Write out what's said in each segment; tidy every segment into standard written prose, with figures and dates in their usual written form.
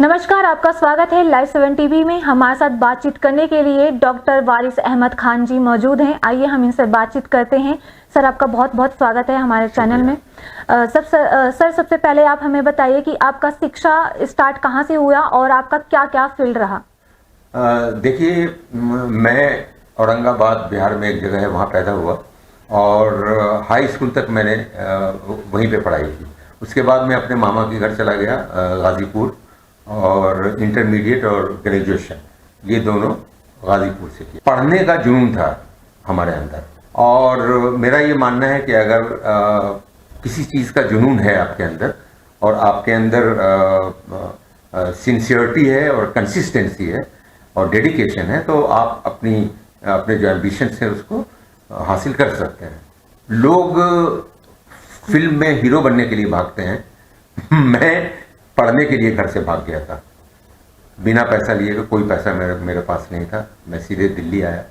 नमस्कार, आपका स्वागत है लाइव 7 टीवी में। हमारे साथ बातचीत करने के लिए डॉक्टर वारिस अहमद खान जी मौजूद हैं। आइए हम इनसे बातचीत करते हैं। सर, आपका बहुत बहुत स्वागत है हमारे चैनल में। सर, सबसे पहले आप हमें बताइए कि आपका शिक्षा स्टार्ट कहाँ से हुआ और आपका क्या क्या फील्ड रहा। देखिए, मैं औरंगाबाद बिहार में एक जगह है वहाँ पैदा हुआ और हाई स्कूल तक मैंने वहीं पे पढ़ाई की। उसके बाद मैं अपने मामा के घर चला गया गाज़ीपुर, और इंटरमीडिएट और ग्रेजुएशन ये दोनों गाज़ीपुर से किया। पढ़ने का जुनून था हमारे अंदर, और मेरा ये मानना है कि अगर किसी चीज़ का जुनून है आपके अंदर और आपके अंदर सिंसियरिटी है और कंसिस्टेंसी है और डेडिकेशन है, तो आप अपने जो एम्बिशन है उसको हासिल कर सकते हैं। लोग फिल्म में हीरो बनने के लिए भागते हैं, मैं पढ़ने के लिए घर से भाग गया था। बिना पैसा लिए, कोई पैसा मेरे पास नहीं था। मैं सीधे दिल्ली आया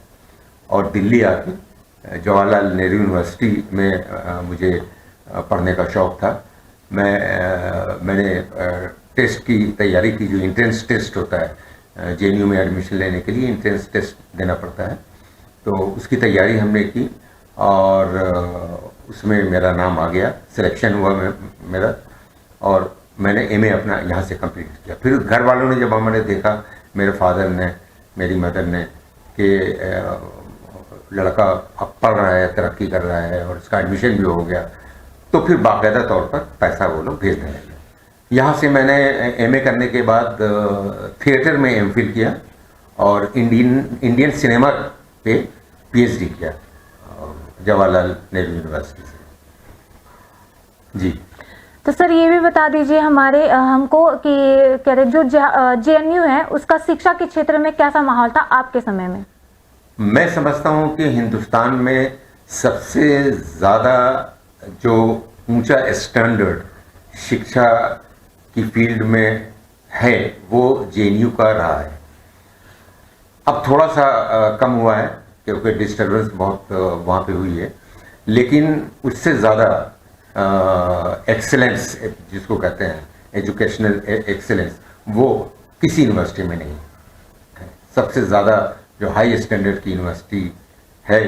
और दिल्ली आके जवाहरलाल नेहरू यूनिवर्सिटी में मुझे पढ़ने का शौक़ था। मैंने टेस्ट की तैयारी की, जो एंट्रेंस टेस्ट होता है जेएनयू में एडमिशन लेने के लिए एंट्रेंस टेस्ट देना पड़ता है, तो उसकी तैयारी हमने की और उसमें मेरा नाम आ गया, सिलेक्शन हुआ मेरा, और मैंने एमए अपना यहाँ से कंप्लीट किया। फिर घर वालों ने जब हमारे देखा, मेरे फादर ने, मेरी मदर ने, कि लड़का अब पढ़ रहा है, तरक्की कर रहा है और उसका एडमिशन भी हो गया, तो फिर बाकायदा तौर पर पैसा वो लोग भेजने लगे। यहाँ से मैंने एमए करने के बाद थिएटर में एमफिल किया और इंडियन सिनेमा पे पीएचडी किया जवाहरलाल नेहरू यूनिवर्सिटी से। जी। तो सर, ये भी बता दीजिए हमको कि कह रहे जो जेएनयू है उसका शिक्षा के क्षेत्र में कैसा माहौल था आपके समय में। मैं समझता हूँ कि हिंदुस्तान में सबसे ज़्यादा जो ऊंचा स्टैंडर्ड शिक्षा की फील्ड में है वो जेएनयू का रहा है। अब थोड़ा सा कम हुआ है क्योंकि डिस्टर्बेंस बहुत वहाँ पे हुई है, लेकिन उससे ज़्यादा एक्सेलेंस जिसको कहते हैं, एजुकेशनल एक्सेलेंस, वो किसी यूनिवर्सिटी में नहीं है। सबसे ज़्यादा जो हाई स्टैंडर्ड की यूनिवर्सिटी है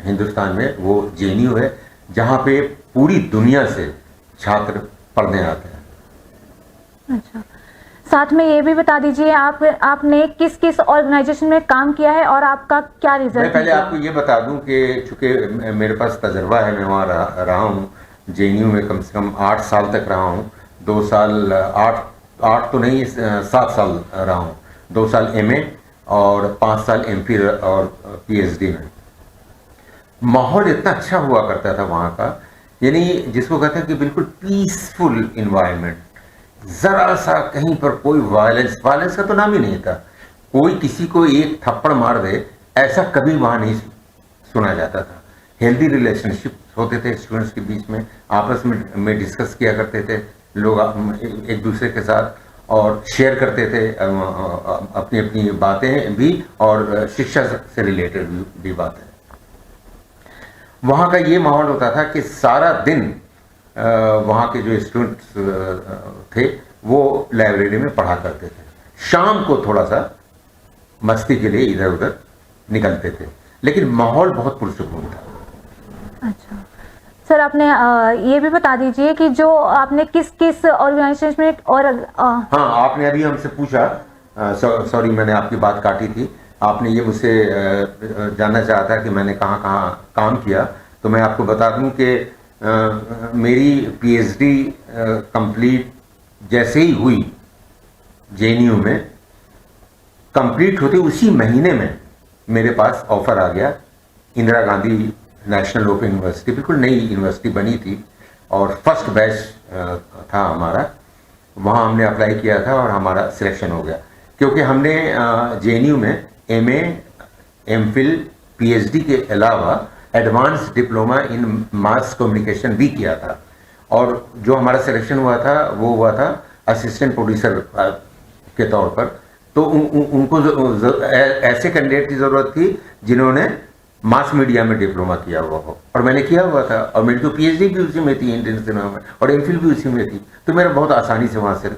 हिंदुस्तान में वो जेएनयू है, जहाँ पे पूरी दुनिया से छात्र पढ़ने आते हैं। अच्छा, साथ में ये भी बता दीजिए आपने किस किस ऑर्गेनाइजेशन में काम किया है और आपका क्या रिजल्ट। मैं पहले आपको ये बता दूं कि चूँकि मेरे पास तजर्बा है, मैं वहाँ रहा हूँ जेएनयू में, कम से कम 8 साल तक रहा हूँ। 2 साल 8 तो नहीं, 7 साल रहा हूँ। 2 साल एमए और 5 साल एमफिल और पीएचडी में। माहौल इतना अच्छा हुआ करता था वहाँ का, यानी जिसको कहते हैं कि बिल्कुल पीसफुल इन्वायरमेंट। ज़रा सा कहीं पर कोई वायलेंस का तो नाम ही नहीं था। कोई किसी को एक थप्पड़ मार दे, ऐसा कभी वहाँ नहीं सुना जाता था। हेल्दी रिलेशनशिप होते थे स्टूडेंट्स के बीच में, आपस में डिस्कस किया करते थे लोग एक दूसरे के साथ, और शेयर करते थे अपनी अपनी बातें भी और शिक्षा से रिलेटेड भी बातें। वहाँ का ये माहौल होता था कि सारा दिन वहाँ के जो स्टूडेंट्स थे वो लाइब्रेरी में पढ़ा करते थे। शाम को थोड़ा सा मस्ती के लिए इधर उधर निकलते थे, लेकिन माहौल बहुत पुरसुकून था। अच्छा सर, आपने ये भी बता दीजिए कि जो आपने किस किस ऑर्गेनाइजेशन में और हाँ, आपने अभी हमसे पूछा, सॉरी मैंने आपकी बात काटी थी। आपने ये मुझसे जानना चाहा था कि मैंने कहाँ कहाँ काम किया, तो मैं आपको बता दूं कि मेरी पीएचडी कंप्लीट जैसे ही हुई जेएनयू में, कंप्लीट होते उसी महीने में मेरे पास ऑफर आ गया Indira Gandhi national open university, बिल्कुल नई यूनिवर्सिटी बनी थी और फर्स्ट बैच था हमारा। वहाँ हमने अप्लाई किया था और हमारा सिलेक्शन हो गया, क्योंकि हमने जेएनयू में एमए, एमफिल, पीएचडी के अलावा advance diploma in mass communication भी किया था। और जो हमारा सिलेक्शन हुआ था वो हुआ था असिस्टेंट प्रोड्यूसर के तौर पर। तो उनको ऐसे कैंडिडेट की ज़रूरत थी जिन्होंने मास मीडिया में डिप्लोमा किया हुआ हो, और मैंने किया हुआ था, और मेरी तो पीएचडी भी उसी में थी इंडियन सिनेमा में, और एमफिल भी उसी में थी। तो मेरा बहुत आसानी से वहाँ से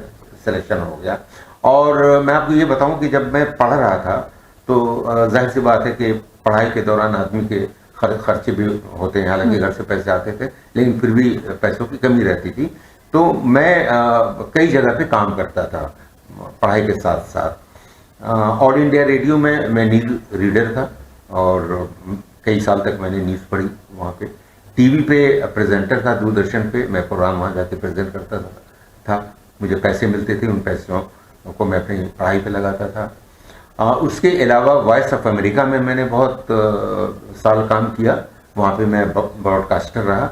सिलेक्शन हो गया और मैं आपको ये बताऊं कि जब मैं पढ़ रहा था तो जाहिर सी बात है कि पढ़ाई के दौरान आदमी के खर्चे भी होते हैं, हालांकि घर से पैसे आते थे लेकिन फिर भी पैसों की कमी रहती थी। तो मैं कई जगह पे काम करता था पढ़ाई के साथ साथ। ऑल इंडिया रेडियो में मैं न्यूज़ रीडर था और कई साल तक मैंने न्यूज़ पढ़ी वहाँ पे। टीवी पे प्रेजेंटर था, दूरदर्शन पे मैं प्रोग्राम वहाँ जाके प्रेजेंट करता था। मुझे पैसे मिलते थे, उन पैसों को मैं अपनी पढ़ाई पे लगाता था। उसके अलावा वॉइस ऑफ अमेरिका में मैंने बहुत साल काम किया, वहाँ पे मैं ब्रॉडकास्टर रहा।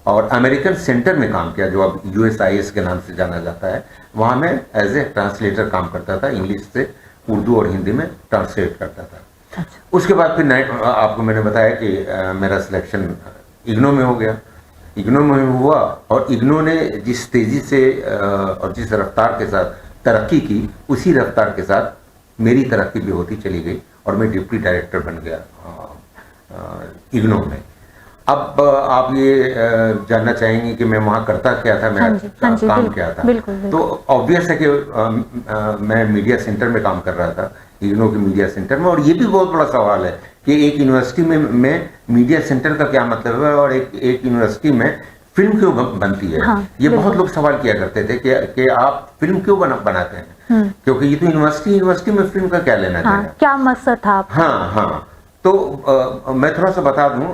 और अमेरिकन सेंटर में काम किया जो अब USIS के नाम से जाना जाता है, वहाँ मैं एज ए ट्रांसलेटर काम करता था, इंग्लिश से उर्दू और हिंदी में ट्रांसलेट करता था। उसके बाद फिर आपको मैंने बताया कि मेरा सिलेक्शन इग्नो में हो गया। इग्नो में हुआ और इग्नो ने जिस तेज़ी से और जिस रफ्तार के साथ तरक्की की, उसी रफ्तार के साथ मेरी तरक्की भी होती चली गई और मैं डिप्टी डायरेक्टर बन गया इग्नो में। अब आप ये जानना चाहेंगे कि मैं वहाँ करता क्या था, मेरा काम क्या था। बिल्कुल। तो ऑब्वियस है कि मैं मीडिया सेंटर में काम कर रहा था, इग्नो के मीडिया सेंटर में। और ये भी बहुत बड़ा सवाल है कि एक यूनिवर्सिटी में मीडिया सेंटर का क्या मतलब है और एक यूनिवर्सिटी में फिल्म क्यों बनती है। ये बहुत लोग सवाल किया करते थे कि आप फिल्म क्यों बनाते हैं, क्योंकि ये तो यूनिवर्सिटी में फिल्म का क्या लेना देना, क्या मकसद था आपका? हाँ। तो मैं थोड़ा सा बता दूं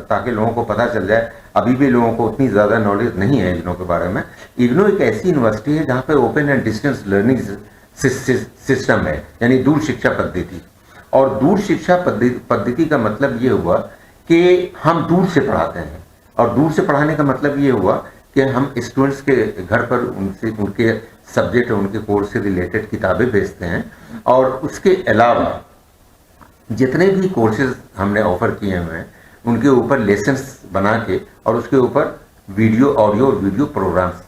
ताकि लोगों को पता चल जाए। अभी भी लोगों को उतनी ज़्यादा नॉलेज नहीं है इग्नो के बारे में। इग्नो एक ऐसी यूनिवर्सिटी है जहाँ पे open and distance learning system है, यानी दूर शिक्षा पद्धति। और दूर शिक्षा पद्धति का मतलब ये हुआ कि हम दूर से पढ़ाते हैं। और दूर से पढ़ाने का मतलब ये हुआ कि हम स्टूडेंट्स के घर पर उनके सब्जेक्ट और उनके कोर्स से रिलेटेड किताबें भेजते हैं। और उसके अलावा जितने भी कोर्सेज हमने ऑफर किए हुए हैं उनके ऊपर लेसन्स बना के और उसके ऊपर वीडियो, ऑडियो और वीडियो प्रोग्राम्स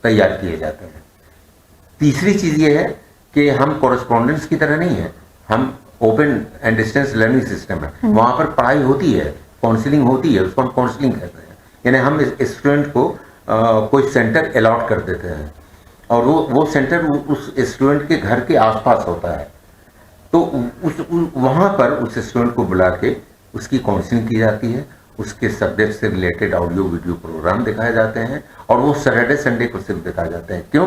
तैयार किए जाते हैं। तीसरी चीज़ ये है कि हम कॉरेस्पॉन्डेंस की तरह नहीं है, हम open and distance learning system है। वहाँ पर पढ़ाई होती है, काउंसलिंग होती है, उसको हम काउंसलिंग कहते हैं। यानी हम इस स्टूडेंट को कोई सेंटर अलॉट कर देते हैं और वो सेंटर उस स्टूडेंट के घर के आसपास होता है। तो वहाँ पर उस स्टूडेंट को बुला के उसकी काउंसलिंग की जाती है, उसके सब्जेक्ट से रिलेटेड ऑडियो वीडियो प्रोग्राम दिखाए जाते हैं और वो सैटरडे संडे को सिर्फ दिखाए जाते हैं। क्यों?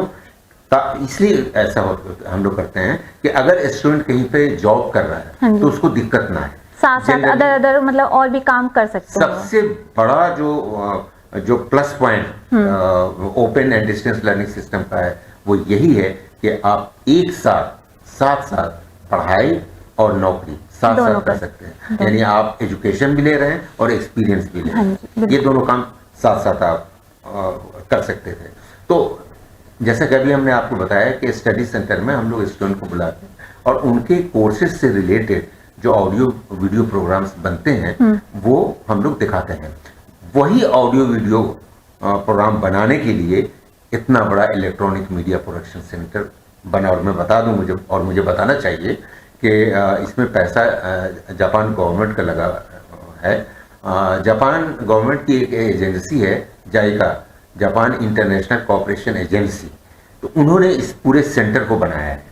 इसलिए ऐसा हम लोग करते हैं कि अगर स्टूडेंट कहीं पे जॉब कर रहा है तो उसको दिक्कत ना है, साथ अदर मतलब और भी काम कर सकते हैं। सबसे बड़ा जो plus point open and distance learning system का है वो यही है कि आप एक साथ पढ़ाई और नौकरी साथ कर सकते हैं। यानी आप एजुकेशन भी ले रहे हैं और एक्सपीरियंस भी ले रहे हैं, ये दोनों काम साथ आप कर सकते थे। तो जैसा कि अभी हमने आपको बताया कि स्टडी सेंटर में हम लोग स्टूडेंट को बुलाते हैं और उनके कोर्सेज से रिलेटेड जो ऑडियो वीडियो प्रोग्राम्स बनते हैं वो हम लोग दिखाते हैं। वही ऑडियो वीडियो प्रोग्राम बनाने के लिए इतना बड़ा इलेक्ट्रॉनिक मीडिया प्रोडक्शन सेंटर बना। और मैं बता दूं मुझे बताना चाहिए कि इसमें पैसा जापान गवर्नमेंट का लगा है। जापान गवर्नमेंट की एक एजेंसी है JICA, Japan International Cooperation Agency. तो उन्होंने इस पूरे सेंटर को बनाया है,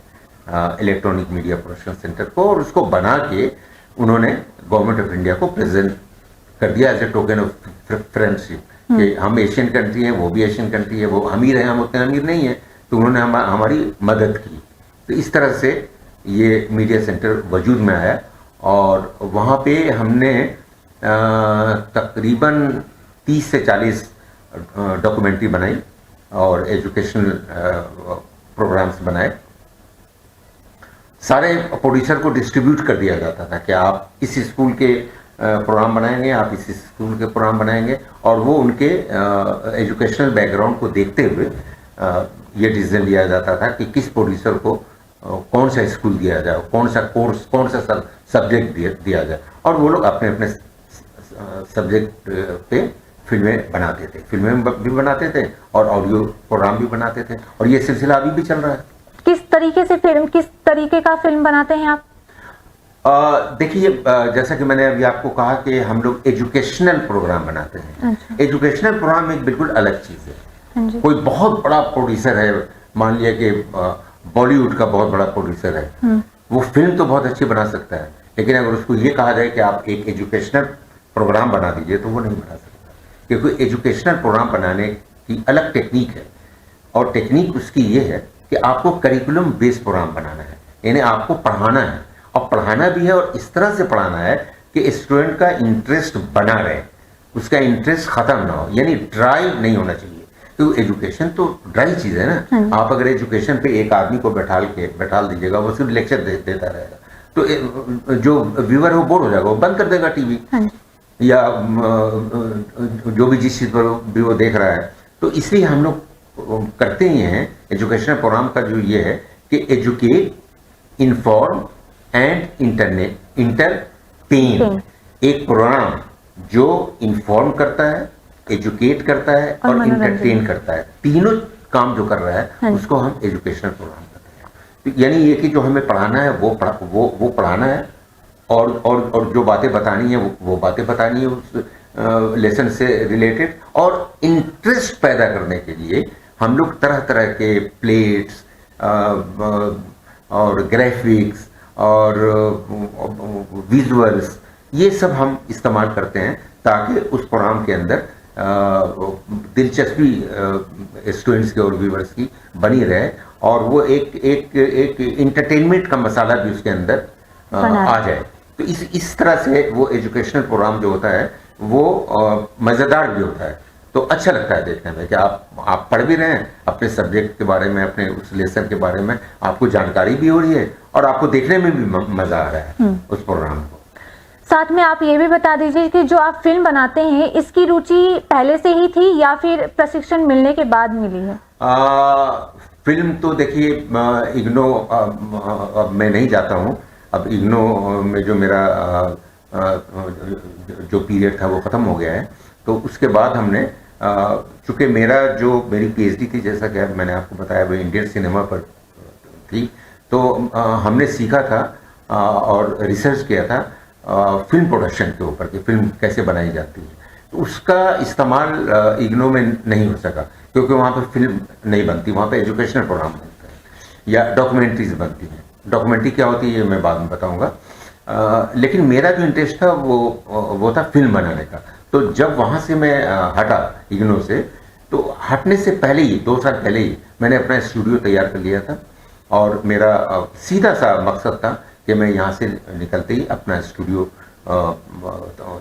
इलेक्ट्रॉनिक मीडिया प्रोडक्शन सेंटर को, और उसको बना के उन्होंने गवर्नमेंट ऑफ इंडिया को प्रेजेंट कर दिया as a token of friendship कि हम एशियन कंट्री हैं, वो भी एशियन कंट्री है, वो अमीर है, हम उतने अमीर नहीं है, तो उन्होंने हमारी मदद की। तो इस तरह से ये मीडिया सेंटर वजूद में आया और वहाँ पे हमने तकरीबन 30 से 40 डॉक्यूमेंट्री बनाई और एजुकेशनल प्रोग्राम्स बनाए। सारे प्रोड्यूसर को डिस्ट्रीब्यूट कर दिया जाता था कि आप इस स्कूल के प्रोग्राम बनाएंगे, आप इस स्कूल के प्रोग्राम बनाएंगे, और वो उनके एजुकेशनल बैकग्राउंड को देखते हुए ये डिसीजन लिया जाता था कि किस प्रोड्यूसर को कौन सा स्कूल दिया जाए, कौन सा कोर्स, कौन सा सब्जेक्ट दिया जाए। और वो लोग अपने अपने सब्जेक्ट पे फिल्में बनाते थे, फिल्में भी बनाते थे और ऑडियो प्रोग्राम भी बनाते थे, और ये सिलसिला अभी भी चल रहा है। किस तरीके का फिल्म बनाते हैं आप? देखिए, जैसा कि मैंने अभी आपको कहा कि हम लोग एजुकेशनल प्रोग्राम बनाते हैं। अच्छा। एजुकेशनल प्रोग्राम एक बिल्कुल अलग चीज़ है। कोई बहुत बड़ा प्रोड्यूसर है, मान लिया कि बॉलीवुड का बहुत बड़ा प्रोड्यूसर है, वो फिल्म तो बहुत अच्छी बना सकता है, लेकिन अगर उसको ये कहा जाए कि आप एक एजुकेशनल प्रोग्राम बना दीजिए तो वो नहीं बना सकता, क्योंकि एजुकेशनल प्रोग्राम बनाने की अलग टेक्निक है, और टेक्निक उसकी ये है कि आपको करिकुलम बेस्ड प्रोग्राम बनाना है, यानी आपको पढ़ाना है, और पढ़ाना भी है और इस तरह से पढ़ाना है कि स्टूडेंट का इंटरेस्ट बना रहे, उसका इंटरेस्ट खत्म ना हो, यानी ड्राइव नहीं होना चाहिए। तो एजुकेशन तो ड्राई चीज है ना। आप अगर एजुकेशन पे एक आदमी को बैठाल दीजिएगा, वो सिर्फ लेक्चर देता रहेगा, तो जो व्यूअर है वो बोर हो जाएगा, वो बंद कर देगा टीवी, या जो भी जिस चीज पर भी वो देख रहा है। तो इसलिए हम लोग करते ही हैं एजुकेशनल प्रोग्राम का जो ये है कि एजुकेट, इन्फॉर्म एंड इंटरटेन, एक प्रोग्राम जो इन्फॉर्म करता है, एजुकेट करता है और इंटरटेन करता है, तीनों काम जो कर रहा है उसको हम एजुकेशनल प्रोग्राम कहते हैं। यानी ये कि जो हमें पढ़ाना है वो पढ़ाना है, और जो बातें बतानी है वो बातें बतानी है उस लेसन से रिलेटेड, और इंटरेस्ट पैदा करने के लिए हम लोग तरह तरह के प्लेट्स और ग्राफिक्स और विजुअल्स, ये सब हम इस्तेमाल करते हैं ताकि उस प्रोग्राम के अंदर दिलचस्पी स्टूडेंट्स के और व्यूवर्स की बनी रहे, और वो एक इंटरटेनमेंट का मसाला भी उसके अंदर आ जाए। तो इस तरह से वो एजुकेशनल प्रोग्राम जो होता है वो मज़ेदार भी होता है, तो अच्छा लगता है देखने में कि आप पढ़ भी रहे हैं अपने सब्जेक्ट के बारे में, अपने उस लेसन के बारे में आपको जानकारी भी हो रही है, और आपको देखने में भी मज़ा आ रहा है उस प्रोग्राम को। साथ में आप ये भी बता दीजिए कि जो आप फिल्म बनाते हैं, इसकी रुचि पहले से ही थी या फिर प्रशिक्षण मिलने के बाद मिली है? फिल्म तो देखिए, इग्नो अब मैं नहीं जाता हूँ, अब इग्नो में जो मेरा जो पीरियड था वो ख़त्म हो गया है। तो उसके बाद हमने, चूँकि मेरी पीएचडी थी, जैसा कि मैंने आपको बताया, वो इंडियन सिनेमा पर थी, तो हमने सीखा था और रिसर्च किया था फिल्म प्रोडक्शन के ऊपर कि फिल्म कैसे बनाई जाती है। तो उसका इस्तेमाल इग्नो में नहीं हो सका, क्योंकि वहाँ पर फिल्म नहीं बनती, वहाँ पर एजुकेशनल प्रोग्राम बनते हैं या डॉक्यूमेंट्रीज बनती हैं। डॉक्यूमेंट्री क्या होती है ये मैं बाद में बताऊँगा, लेकिन मेरा जो इंटरेस्ट था वो था फिल्म बनाने का। तो जब वहाँ से मैं हटा इग्नो से, तो हटने से पहले ही 2 साल पहले ही मैंने अपना स्टूडियो तैयार कर लिया था, और मेरा सीधा सा मकसद था कि मैं यहाँ से निकलते ही अपना स्टूडियो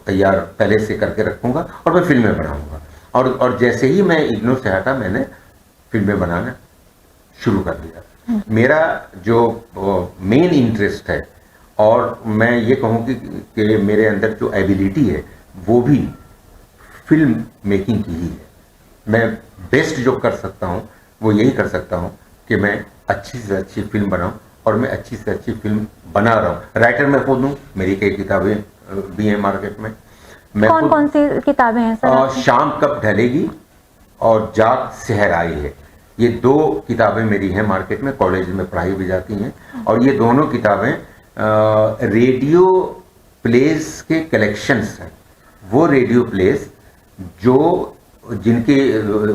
तैयार पहले से करके रखूँगा और मैं फिल्में बनाऊँगा। और जैसे ही मैं इग्नो से हटा, मैंने फिल्में बनाना शुरू कर दिया। मेरा जो मेन इंटरेस्ट है, और मैं ये कहूँ कि मेरे अंदर जो एबिलिटी है वो भी फिल्म मेकिंग की ही है। मैं बेस्ट जो कर सकता हूँ वो यही कर सकता हूँ कि मैं अच्छी से अच्छी फिल्म बनाऊँ, और मैं अच्छी से अच्छी फिल्म बना रहा हूँ। राइटर मैं खुद हूँ, मेरी कई किताबें भी हैं मार्केट में। कौन सी किताबें हैं सर? शाम कब ढलेगी और जाग शहर आई है, ये 2 किताबें मेरी हैं मार्केट में, कॉलेज में पढ़ाई भी जाती हैं। और ये दोनों किताबें रेडियो प्लेस के कलेक्शंस हैं। वो रेडियो प्लेस जिनके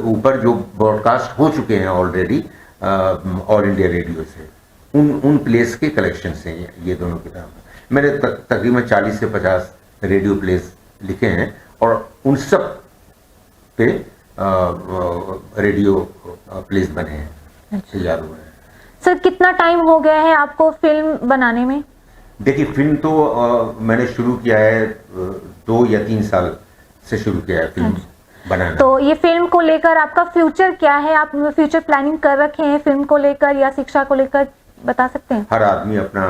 ऊपर जो ब्रॉडकास्ट हो चुके हैं ऑलरेडी ऑल इंडिया रेडियो से, उन प्लेस के कलेक्शन से ये दोनों किताबें। मैंने तकरीबन 40 से 50 रेडियो प्लेस लिखे हैं, और उन सब पे रेडियो प्लेस बने हैं, तैयार हुए हैं। सर कितना टाइम हो गया है आपको फिल्म बनाने में? देखिए, फिल्म तो मैंने शुरू किया है 2 या 3 साल से शुरू किया है फिल्म बनाना। तो ये फिल्म को लेकर आपका फ्यूचर क्या है? आप फ्यूचर प्लानिंग कर रखे हैं फिल्म को लेकर या शिक्षा को लेकर, बता सकते हैं? हर आदमी अपना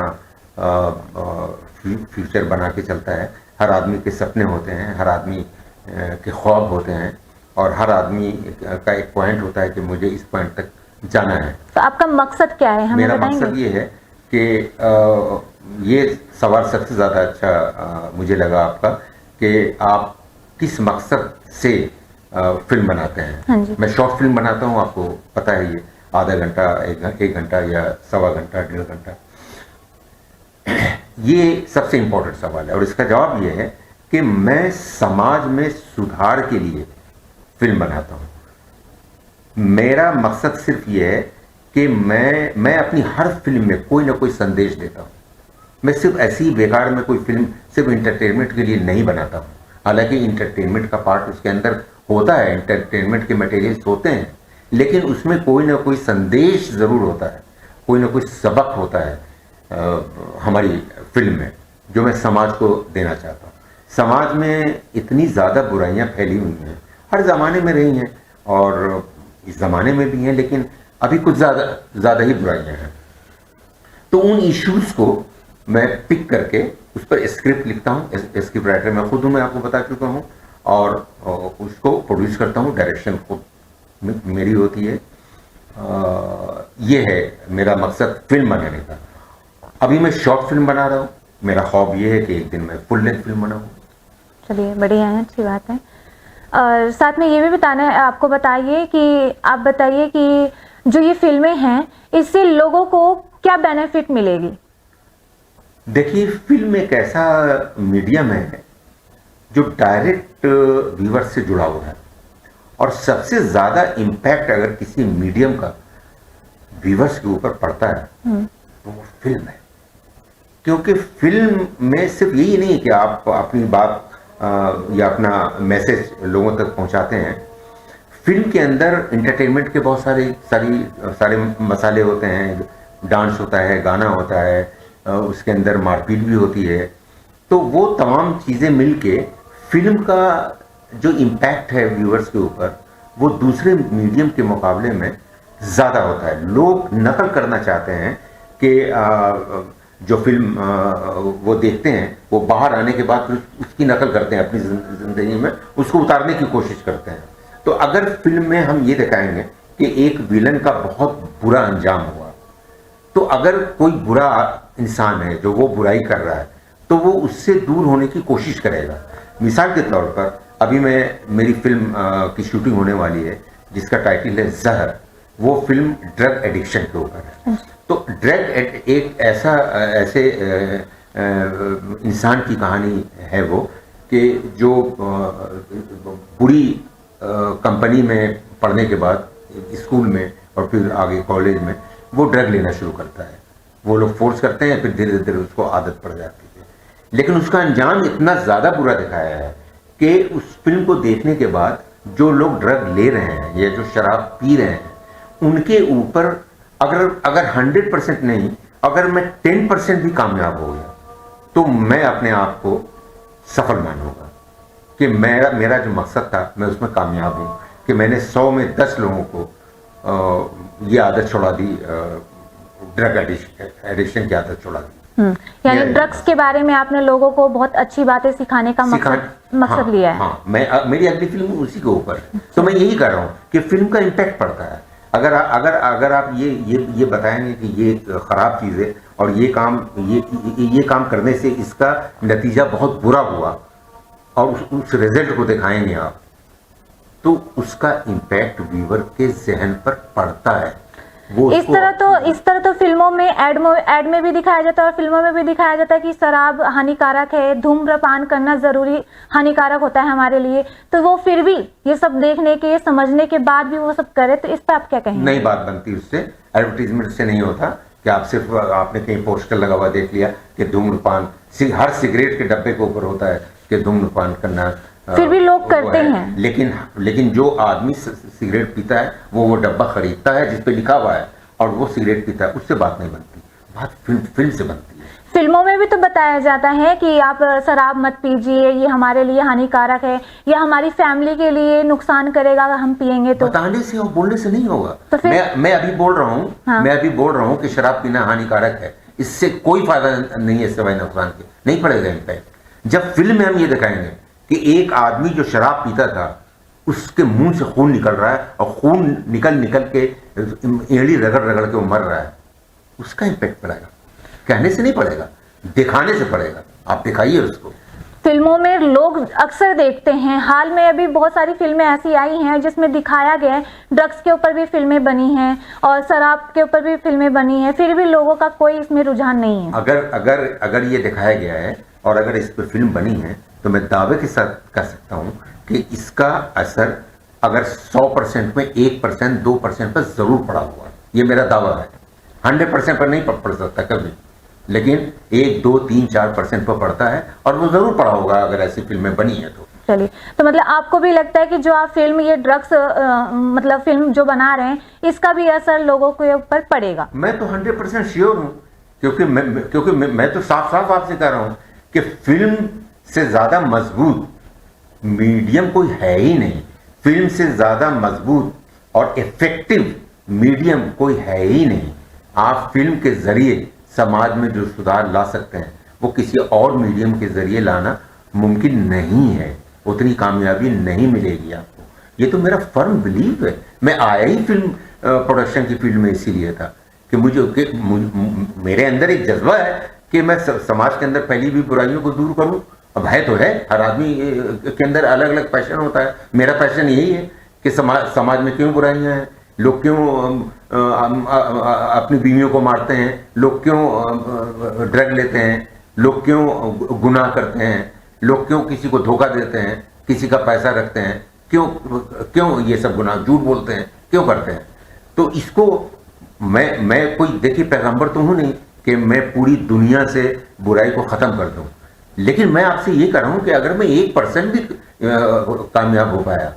फ्यूचर बना के चलता है, हर आदमी के सपने होते हैं, हर आदमी के ख्वाब होते हैं, और हर आदमी का एक पॉइंट होता है कि मुझे इस पॉइंट तक जाना है। तो आपका मकसद क्या है, हमें बताएंगे? मेरा मकसद ये है कि ये सवाल सबसे ज़्यादा अच्छा मुझे लगा आपका, कि आप किस मकसद से फिल्म बनाते हैं। हाँ जी। मैं शॉर्ट फिल्म बनाता हूँ, आपको पता है, ये आधा घंटा, 1 घंटा या सवा घंटा, 1.5 घंटा। ये सबसे इम्पोर्टेंट सवाल है, और इसका जवाब ये है कि मैं समाज में सुधार के लिए फिल्म बनाता हूँ। मेरा मकसद सिर्फ ये है कि मैं अपनी हर फिल्म में कोई ना कोई संदेश देता हूँ। मैं सिर्फ ऐसी ही बेकार में कोई फिल्म सिर्फ इंटरटेनमेंट के लिए नहीं बनाता हूँ। हालांकि इंटरटेनमेंट का पार्ट उसके अंदर होता है, इंटरटेनमेंट के मटेरियल्स होते हैं, लेकिन उसमें कोई ना कोई संदेश ज़रूर होता है, कोई ना कोई सबक होता है हमारी फिल्म में, जो मैं समाज को देना चाहता हूँ। समाज में इतनी ज़्यादा बुराइयाँ फैली हुई हैं, हर ज़माने में रही हैं और इस ज़माने में भी हैं, लेकिन अभी कुछ ज़्यादा ही बुराइयाँ हैं। तो उन इश्यूज़ को मैं पिक करके उस पर स्क्रिप्ट लिखता हूँ। स्क्रिप्ट राइटर मैं खुद हूँ, मैं आपको बता चुका हूँ, और उसको प्रोड्यूस करता हूँ। डायरेक्शन खुद मेरी होती है। ये है मेरा मकसद फिल्म बनाने का। अभी मैं शॉर्ट फिल्म बना रहा हूँ। मेरा ख्वाब ये है कि एक दिन मैं फुल लेंथ फिल्म बनाऊँ। चलिए, बढ़िया है, अच्छी बात है। और साथ में ये भी बताना है, आपको बताइए कि आप बताइए कि जो ये फिल्में हैं, इससे लोगों को क्या बेनिफिट मिलेगी? देखिए, फिल्म एक ऐसा मीडियम है जो डायरेक्ट व्यूअर से जुड़ा हुआ है, और सबसे ज़्यादा इम्पैक्ट अगर किसी मीडियम का व्यूअर्स के ऊपर पड़ता है तो वो फिल्म है। क्योंकि फिल्म में सिर्फ यही नहीं है कि आप अपनी बात या अपना मैसेज लोगों तक पहुंचाते हैं। फिल्म के अंदर इंटरटेनमेंट के बहुत सारे मसाले होते हैं। डांस होता है, गाना होता है, उसके अंदर मारपीट भी होती है। तो वो तमाम चीज़ें मिलके फिल्म का जो इम्पैक्ट है व्यूअर्स के ऊपर, वो दूसरे मीडियम के मुकाबले में ज़्यादा होता है। लोग नकल करना चाहते हैं कि जो फिल्म वो देखते हैं, वो बाहर आने के बाद फिर उसकी नकल करते हैं, अपनी ज़िंदगी में उसको उतारने की कोशिश करते हैं। तो अगर फिल्म में हम ये दिखाएंगे कि एक विलन का बहुत बुरा अंजाम हुआ, तो अगर कोई बुरा इंसान है जो वो बुराई कर रहा है, तो वो उससे दूर होने की कोशिश करेगा। मिसाल के तौर पर अभी मेरी फिल्म की शूटिंग होने वाली है जिसका टाइटल है जहर। वो फिल्म ड्रग एडिक्शन के ऊपर है। तो ड्रग एक ऐसे इंसान की कहानी है वो, कि जो बुरी कंपनी में पढ़ने के बाद स्कूल में और फिर आगे कॉलेज में वो ड्रग लेना शुरू करता है। वो लोग फोर्स करते हैं, फिर धीरे धीरे उसको आदत पड़ जाती है। लेकिन उसका अंजाम इतना ज़्यादा बुरा दिखाया है कि उस फिल्म को देखने के बाद जो लोग ड्रग ले रहे हैं या जो शराब पी रहे हैं, उनके ऊपर अगर 100% नहीं, अगर मैं 10% भी कामयाब हो गया तो मैं अपने आप को सफल मानूंगा कि मेरा जो मकसद था मैं उसमें कामयाब हूँ, कि मैंने 100 में 10 लोगों को ये आदत छुड़ा दी, ड्रग एडिक्शन की आदत छुड़ा दी। यानी ड्रग्स के बारे में आपने लोगों को बहुत अच्छी बातें सिखाने का मकसद लिया है। हाँ, मेरी अगली फिल्म उसी के ऊपर है। तो मैं यही कर रहा हूँ कि फिल्म का इम्पैक्ट पड़ता है। अगर आप ये बताएंगे कि ये खराब चीज़ है और ये काम करने से इसका नतीजा बहुत बुरा हुआ, और उस रिजल्ट को दिखाएंगे आप, तो उसका इम्पैक्ट व्यूअर के जहन पर पड़ता है। वो इस तरह तो फिल्मों में एड में भी दिखाया जाता है और फिल्मों में भी दिखाया जाता है कि शराब हानिकारक है, धूम्रपान करना जरूरी हानिकारक होता है हमारे लिए। तो वो फिर भी ये सब देखने के, समझने के बाद भी वो सब करे, तो इस पर आप क्या कहेंगे? नई बात बनती उससे, एडवर्टीजमेंट से नहीं होता कि आपने कहीं पोस्टर लगा हुआ देख लिया कि धूम्रपान, हर सिगरेट के डब्बे के ऊपर होता है कि धूम्रपान करना, फिर भी लोग करते हैं। लेकिन जो आदमी सिगरेट पीता है वो डब्बा खरीदता है जिस पे लिखा हुआ है और वो सिगरेट पीता है, उससे बात नहीं बनती। बात फिल्म से बनती है। फिल्मों में भी तो बताया जाता है कि आप शराब मत पीजिए, ये हमारे लिए हानिकारक है, या हमारी फैमिली के लिए नुकसान करेगा अगर हम पिएंगे तो। बताने से और बोलने से नहीं होगा। तो फिर मैं अभी बोल रहा हूँ कि शराब पीना हानिकारक है, इससे कोई फायदा नहीं है सिवाय नुकसान के, नहीं पड़ेगा इम्पैक्ट। जब फिल्म में हम ये दिखाएंगे कि एक आदमी जो शराब पीता था उसके मुंह से खून निकल रहा है और खून निकल के एड़ी रगड़ के वो मर रहा है, उसका इम्पैक्ट पड़ेगा। कहने से नहीं पड़ेगा, दिखाने से पड़ेगा। आप दिखाइए उसको। फिल्मों में लोग अक्सर देखते हैं, हाल में अभी बहुत सारी फिल्में ऐसी आई हैं जिसमें दिखाया गया है, ड्रग्स के ऊपर भी फिल्में बनी हैं और शराब के ऊपर भी फिल्में बनी हैं, फिर भी लोगों का कोई इसमें रुझान नहीं है। अगर ये दिखाया गया है और अगर इस पर फिल्म बनी है, तो मैं दावे के साथ कह सकता हूं कि इसका असर अगर 100% में 1%, 2% पर जरूर पड़ा हुआ है। ये मेरा दावा है। 100% पर नहीं पढ़ सकता कभी, लेकिन 1, 2, 3, 4% पर पढ़ता है, और वो जरूर पढ़ा होगा अगर ऐसी फिल्में बनी है तो। चलिए, तो मतलब आपको भी लगता है कि जो आप फिल्म ये ड्रग्स मतलब फिल्म जो बना रहे हैं, इसका भी असर लोगों के ऊपर पड़ेगा? मैं तो 100% श्योर हूँ, क्योंकि मैं तो साफ साफ आपसे कह रहा हूँ कि फिल्म से ज्यादा मजबूत मीडियम कोई है ही नहीं। फिल्म से ज्यादा मजबूत और इफेक्टिव मीडियम कोई है ही नहीं। आप फिल्म के जरिए समाज में जो सुधार ला सकते हैं वो किसी और मीडियम के जरिए लाना मुमकिन नहीं है। उतनी कामयाबी नहीं मिलेगी आपको। ये तो मेरा फर्म बिलीव है। मैं आया ही फिल्म प्रोडक्शन की फील्ड में इसीलिए था कि मेरे अंदर एक जज्बा है कि मैं समाज के अंदर फैली हुई बुराइयों को दूर करूं। अब है तो है, हर आदमी के अंदर अलग अलग पैशन होता है। मेरा पैशन यही है कि समाज में क्यों बुराइयां हैं, लोग क्यों अपनी बीवियों को मारते हैं, लोग क्यों ड्रग लेते हैं, लोग क्यों गुनाह करते हैं, लोग क्यों किसी को धोखा देते हैं, किसी का पैसा रखते हैं, क्यों ये सब गुनाह, झूठ बोलते हैं, क्यों करते हैं। तो इसको मैं कोई देखिए पैगंबर तो हूं नहीं कि मैं पूरी दुनिया से बुराई को खत्म कर दूं, लेकिन मैं आपसे ये कह रहा हूं कि अगर मैं 1% भी कामयाब हो पाया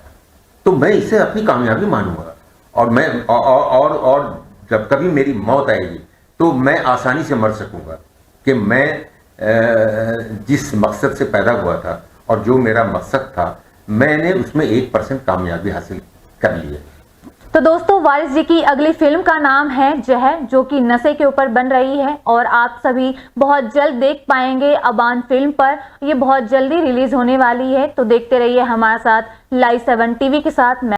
तो मैं इसे अपनी कामयाबी मानूंगा। और मैं और जब कभी मेरी मौत आएगी तो मैं आसानी से मर सकूंगा कि मैं जिस मकसद से पैदा हुआ था और जो मेरा मकसद था मैंने उसमें 1% कामयाबी हासिल कर ली है। तो दोस्तों, वारिस जी की अगली फिल्म का नाम है जहर, जो कि नशे के ऊपर बन रही है और आप सभी बहुत जल्द देख पाएंगे अबान फिल्म पर। ये बहुत जल्दी रिलीज होने वाली है, तो देखते रहिए हमारे साथ लाइव 7 टीवी के साथ। मैं